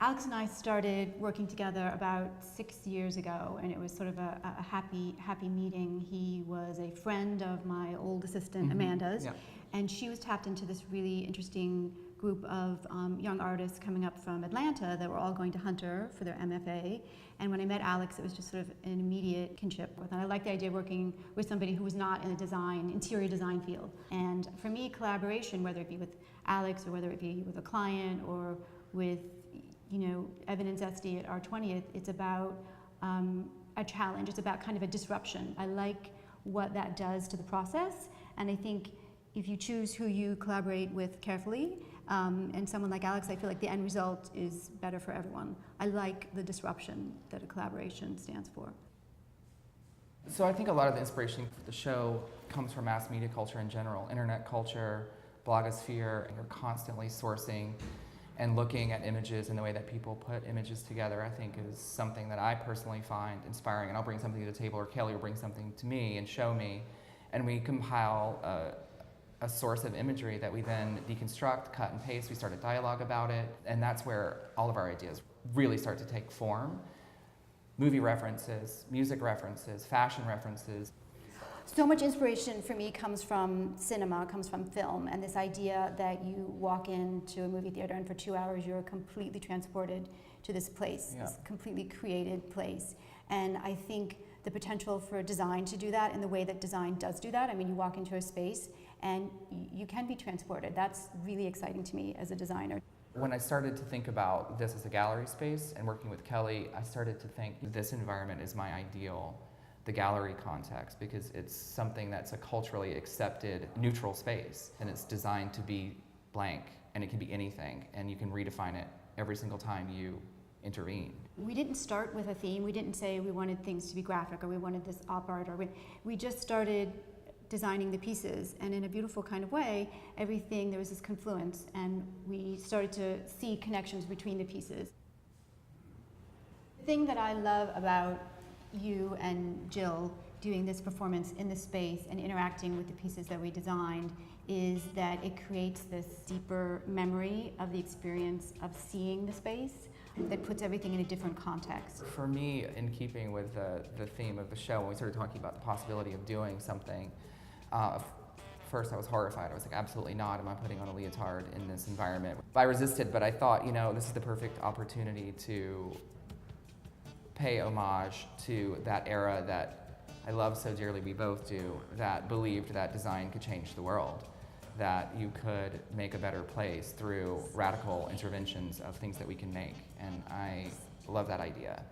Alex and I started working together about 6 years ago, and it was sort of a happy meeting. He was a friend of my old assistant, Amanda's, and she was tapped into this really interesting group of young artists coming up from Atlanta that were all going to Hunter for their MFA. And when I met Alex, it was just sort of an immediate kinship with. And I liked the idea of working with somebody who was not in the interior design field. And for me, collaboration, whether it be with Alex or whether it be with a client or with Evan and Zesty at R20, it's about a challenge. It's about kind of a disruption. I like what that does to the process, and I think if you choose who you collaborate with carefully, and someone like Alex, I feel like the end result is better for everyone. I like the disruption that a collaboration stands for. So I think a lot of the inspiration for the show comes from mass media culture in general, internet culture, blogosphere, and you're constantly sourcing and looking at images and the way that people put images together, I think is something that I personally find inspiring. And I'll bring something to the table, or Kelly will bring something to me and show me, and we compile a source of imagery that we then deconstruct, cut and paste. We start a dialogue about it, and that's where all of our ideas really start to take form. Movie references, music references, fashion references. So much inspiration for me comes from cinema, comes from film, and this idea that you walk into a movie theater and for 2 hours you're completely transported to this place, this completely created place. And I think the potential for design to do that in the way that design does do that. I mean, you walk into a space and you can be transported. That's really exciting to me as a designer. When I started to think about this as a gallery space and working with Kelly, I started to think this environment is my ideal, the gallery context, because it's something that's a culturally accepted neutral space, and it's designed to be blank, and it can be anything, and you can redefine it every single time you intervene. We didn't start with a theme. We didn't say we wanted things to be graphic or we wanted this op art, or we just started designing the pieces, and in a beautiful kind of way, there was this confluence, and we started to see connections between the pieces. The thing that I love about you and Jill doing this performance in this space and interacting with the pieces that we designed is that it creates this deeper memory of the experience of seeing the space that puts everything in a different context. For me, in keeping with the theme of the show, when we started talking about the possibility of doing something, first I was horrified. I was like, absolutely not, am I putting on a leotard in this environment? I resisted, but I thought, this is the perfect opportunity to pay homage to that era that I love so dearly, we both do, that believed that design could change the world, that you could make a better place through radical interventions of things that we can make. And I love that idea.